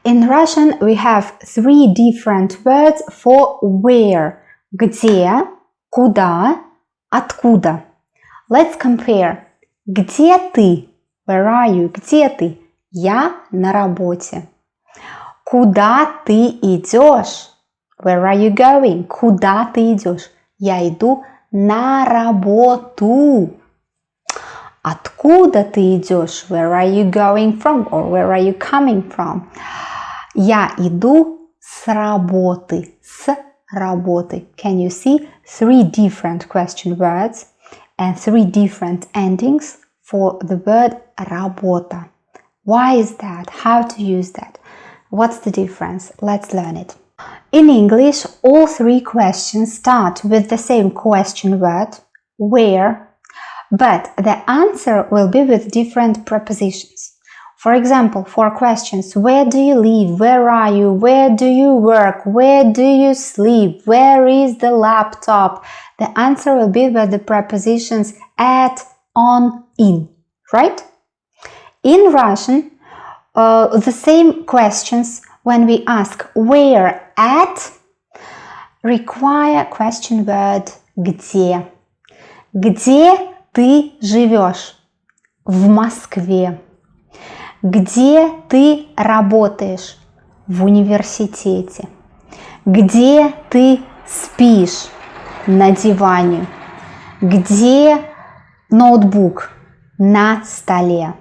In Russian, we have three different words for where. Где, куда, откуда. Let's compare. Где ты? Where are you? Где ты? Я на работе. Куда ты идешь? Where are you going? Куда ты идешь? Я иду на работу. Откуда ты идешь? Where are you going from? Or where are you coming from? Я иду с работы. С работы. Can you see? Three different question words and three different endings for the word работа. Why is that? How to use that? What's the difference? Let's learn it. In English, all three questions start with the same question word, where, but the answer will be with different prepositions. For example, for questions, where do you live? Where are you? Where do you work? Where do you sleep? Where is the laptop? The answer will be with the prepositions at, on, in, right? In Russian, the same questions when we ask where at require question word где. Где ты живешь? В Москве. Где ты работаешь? В университете. Где ты спишь? На диване. Где ноутбук? На столе.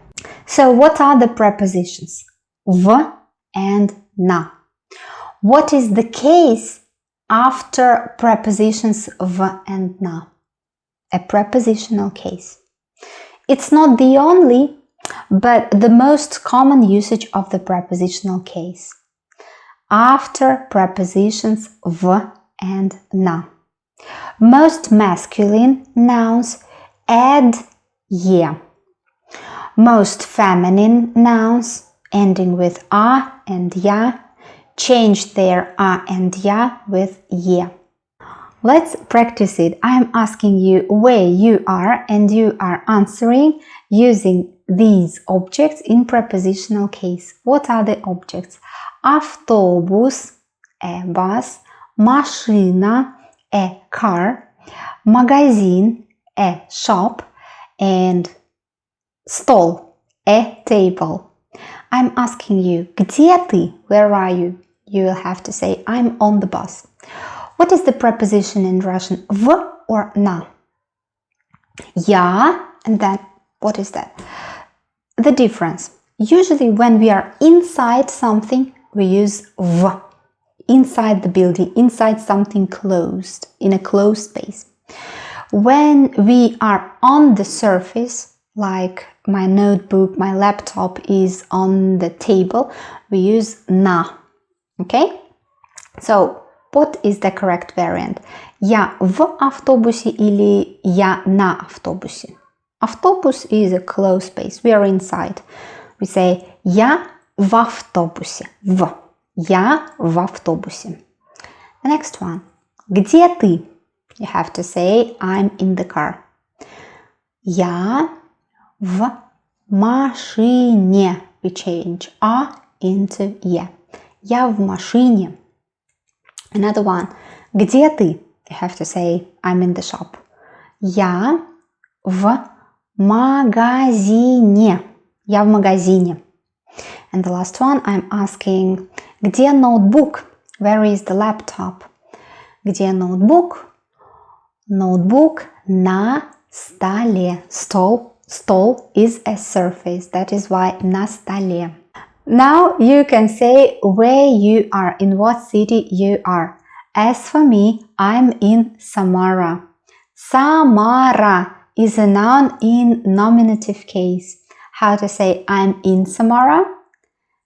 So what are the prepositions? В and на. What is the case after prepositions в and на? A prepositional case. It's not the only, but the most common usage of the prepositional case. After prepositions в and на. Most masculine nouns add ye. Most feminine nouns ending with a and ya change their a and ya with ye. Let's practice it. I'm asking you where you are and you are answering using these objects in prepositional case. What are the objects? Автобус, a bus, машина, a car, магазин, a shop, and stол, a table. I'm asking you, где ты? Where are you? You will have to say, I'm on the bus. What is the preposition in Russian? В or на? Я, and then what is that? The difference. Usually when we are inside something, we use в. Inside the building, inside something closed, in a closed space. When we are on the surface, like my notebook, my laptop is on the table, we use на. Okay? So, what is the correct variant? Я в автобусе или я на автобусе? Автобус is a closed space. We are inside. We say я в автобусе. В. Я в автобусе. The next one. Где ты? You have to say I'm in the car. Я в машине. We change a into я. Я в машине. Another one. Где ты? You have to say I'm in the shop. Я в магазине. Я в магазине. And the last one, I'm asking, где ноутбук? Where is the laptop? Где ноутбук? Ноутбук на столе. Stol is a surface. That is why на столе. Now you can say where you are, in what city you are. As for me, I'm in Samara. Samara is a noun in nominative case. How to say I'm in Samara?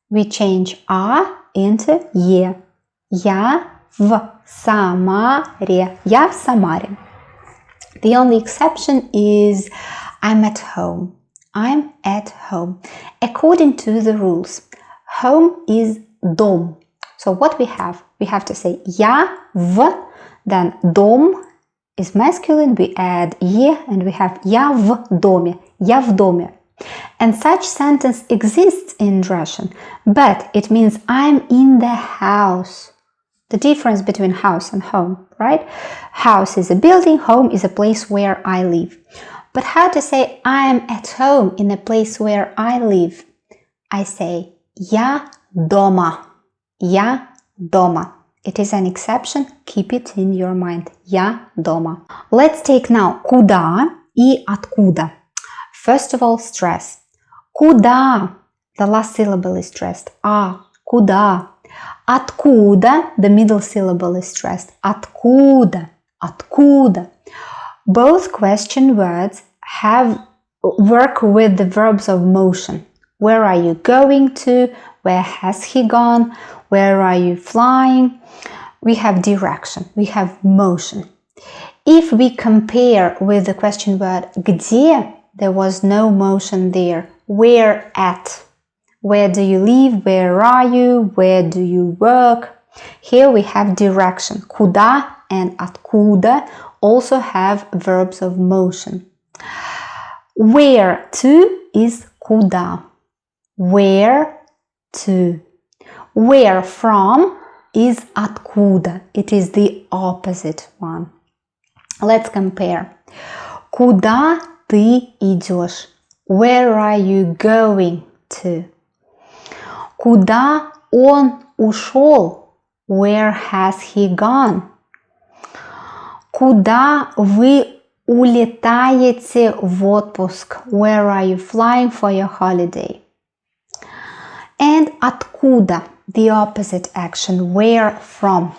We change a into е. Я в Самаре. Я в Самаре. The only exception is I'm at home. I'm at home. According to the rules, home is дом. So what we have? We have to say я в, then дом is masculine, we add е, and we have я в доме. Я в доме. And such sentence exists in Russian, but it means I'm in the house. The difference between house and home, right? House is a building, home is a place where I live. But how to say I am at home in a place where I live? I say я дома. Я дома. It is an exception, keep it in your mind. Я дома. Let's take now куда и откуда. First of all, stress. Куда? The last syllable is stressed. Куда? Откуда? The middle syllable is stressed. Откуда? Откуда? Both question words work with the verbs of motion. Where are you going to? Where has he gone? Where are you flying? We have direction. We have motion. If we compare with the question word где, there was no motion there. Where at? Where do you live? Where are you? Where do you work? Here we have direction. Куда and откуда also have verbs of motion. Where to is куда. Where to. Where from is откуда. It is the opposite one. Let's compare. Куда ты идешь? Where are you going to? Куда он ушел? Where has he gone? Куда вы улетаете в отпуск? Where are you flying for your holiday? And откуда? The opposite action. Where from?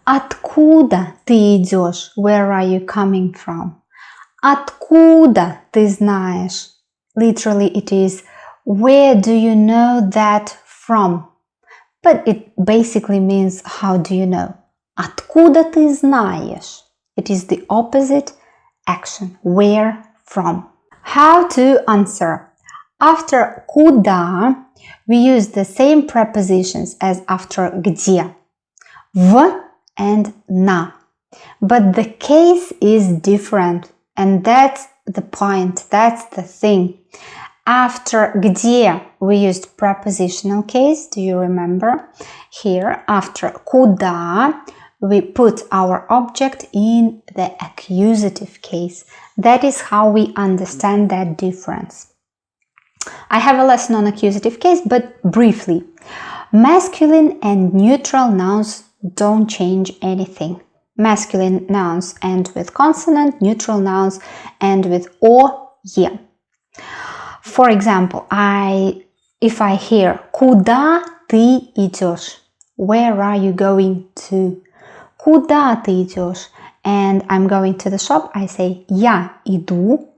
Откуда ты идешь? Where are you coming from? Откуда ты знаешь? Literally it is where do you know that from? But it basically means how do you know? Откуда ты знаешь? It is the opposite action. Where from? How to answer? After куда we use the same prepositions as after где. В and на. But the case is different. And that's the point. That's the thing. After где we used prepositional case. Do you remember? Here, after куда, we put our object in the accusative case. That is how we understand that difference. I have a lesson on accusative case, but briefly. Masculine and neutral nouns don't change anything. Masculine nouns end with consonant, neutral nouns end with o, ye. For example, if I hear куда ты идешь? Where are you going to? Куда ты идешь? And I'm going to the shop, I say я иду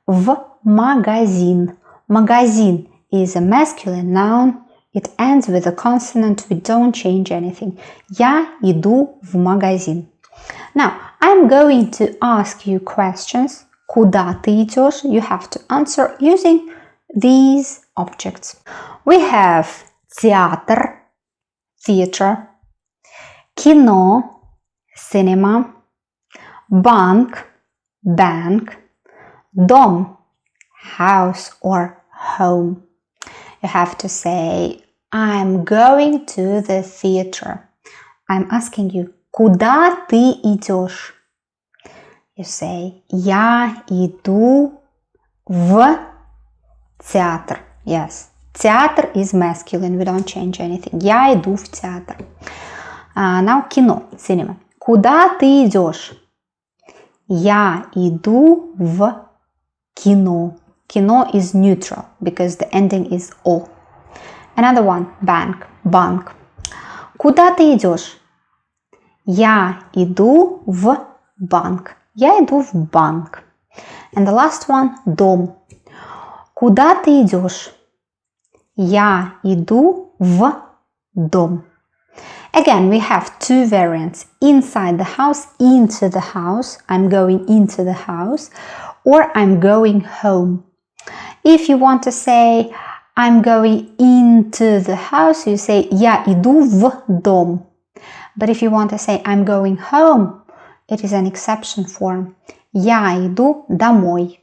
в магазин. Магазин is a masculine noun. It ends with a consonant. We don't change anything. Я иду в магазин. Now, I'm going to ask you questions. Куда ты идешь? You have to answer using these objects. We have театр, theater, кино, cinema, банк, bank, дом, house or home. You have to say, I'm going to the theater. I'm asking you, куда ты идешь? You say, я иду в театр. Yes, театр is masculine. We don't change anything. Я иду в театр. Now кино, cinema. Куда ты идешь? Я иду в кино. Кино is neutral because the ending is o. Another one, bank, банк. Куда ты идешь? Я иду в банк. Я иду в банк. And the last one, дом. Куда ты идешь? Я иду в дом. Again, we have two variants. Inside the house, into the house. I'm going into the house. Or I'm going home. If you want to say I'm going into the house, you say я иду в дом. But if you want to say I'm going home, it is an exception form. Я иду домой.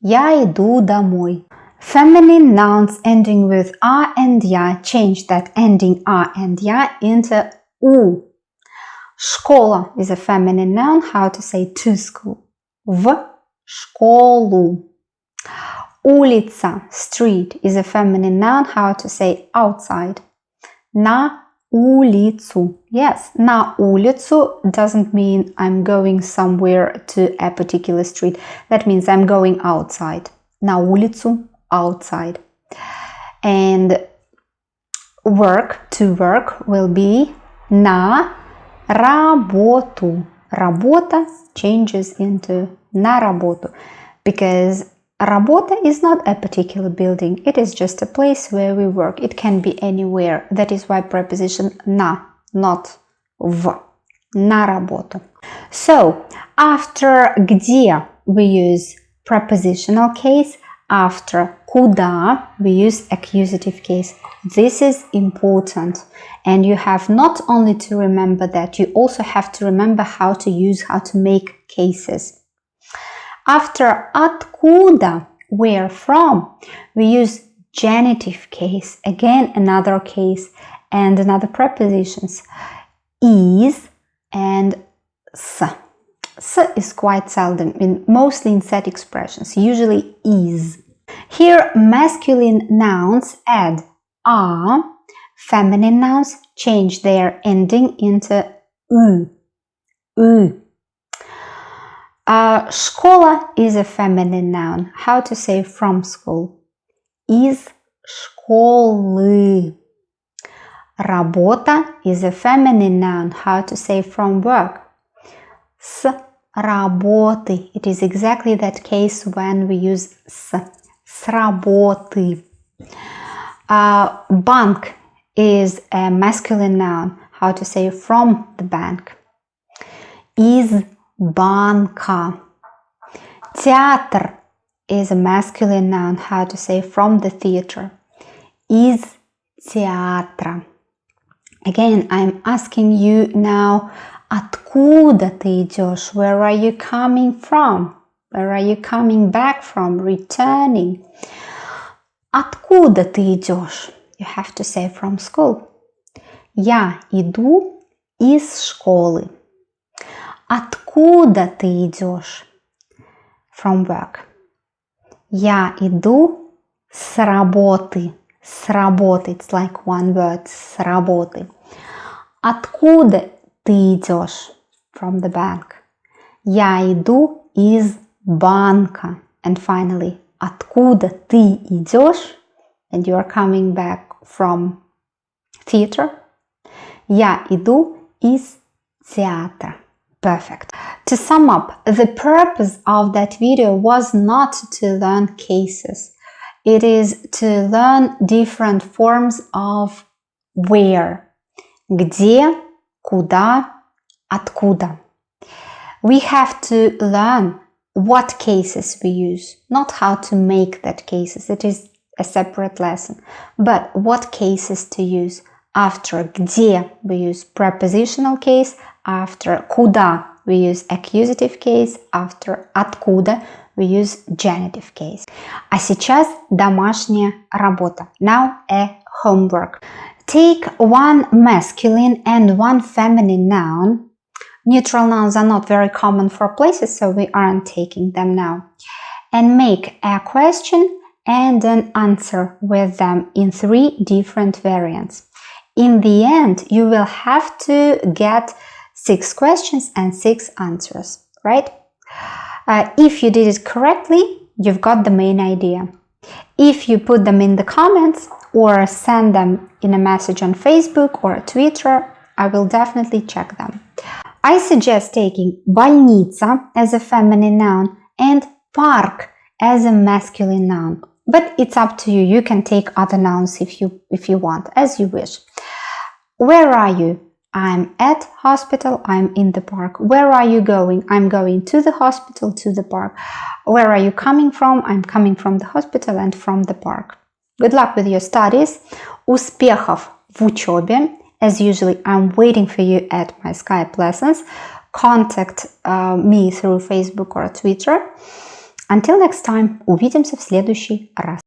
Я иду домой. Feminine nouns ending with a and ya, change that ending a and ya into u. Школа is a feminine noun. How to say to school? В школу. Улица, street, is a feminine noun. How to say outside? На улицу. Yes, на улицу doesn't mean I'm going somewhere to a particular street. That means I'm going outside. На улицу, outside. And work, to work, will be на работу. Работа changes into на работу because работа is not a particular building. It is just a place where we work. It can be anywhere. That is why preposition на, not в. На работу. So, after где we use prepositional case. After куда we use accusative case. This is important, and you have not only to remember that, you also have to remember how to make cases. After откуда, where from, we use genitive case, again another case and another prepositions, is and s. S is quite seldom, mostly in set expressions, usually is. Here masculine nouns add a, feminine nouns change their ending into u. Школа is a feminine noun. How to say from school? Из школы. Работа is a feminine noun. How to say from work? С работы. It is exactly that case when we use с работы. Bank is a masculine noun. How to say from the bank? Из банка. Театр is a masculine noun. How to say from the theater? Из театра. Again, I'm asking you now, откуда ты идешь? Where are you coming from? Where are you coming back from? Returning. Откуда ты идешь? You have to say from school. Я иду из школы. Откуда ты идешь? From work. Я иду с работы. С работы. It's like one word. С работы. Откуда ты идешь? From the bank. Я иду из банка. And finally, откуда ты идешь? And you are coming back from theater. Я иду из театра. Perfect. To sum up, the purpose of that video was not to learn cases. It is to learn different forms of where. Где, куда, откуда. We have to learn what cases we use, not how to make that cases. It is a separate lesson. But what cases to use. After где we use prepositional case, after куда we use accusative case, after откуда we use genitive case. А сейчас домашняя работа. Now a homework. Take one masculine and one feminine noun. Neutral nouns are not very common for places, so we aren't taking them now. And make a question and an answer with them in 3 different variants. In the end, you will have to get 6 questions and 6 answers, right? If you did it correctly, you've got the main idea. If you put them in the comments or send them in a message on Facebook or Twitter, I will definitely check them. I suggest taking больница as a feminine noun and park as a masculine noun. But it's up to you. You can take other nouns if you want, as you wish. Where are you? I'm at hospital. I'm in the park. Where are you going? I'm going to the hospital, to the park. Where are you coming from? I'm coming from the hospital and from the park. Good luck with your studies. Успехов в учебе. As usually, I'm waiting for you at my Skype lessons. Contact me through Facebook or Twitter. Until next time, увидимся в следующий раз.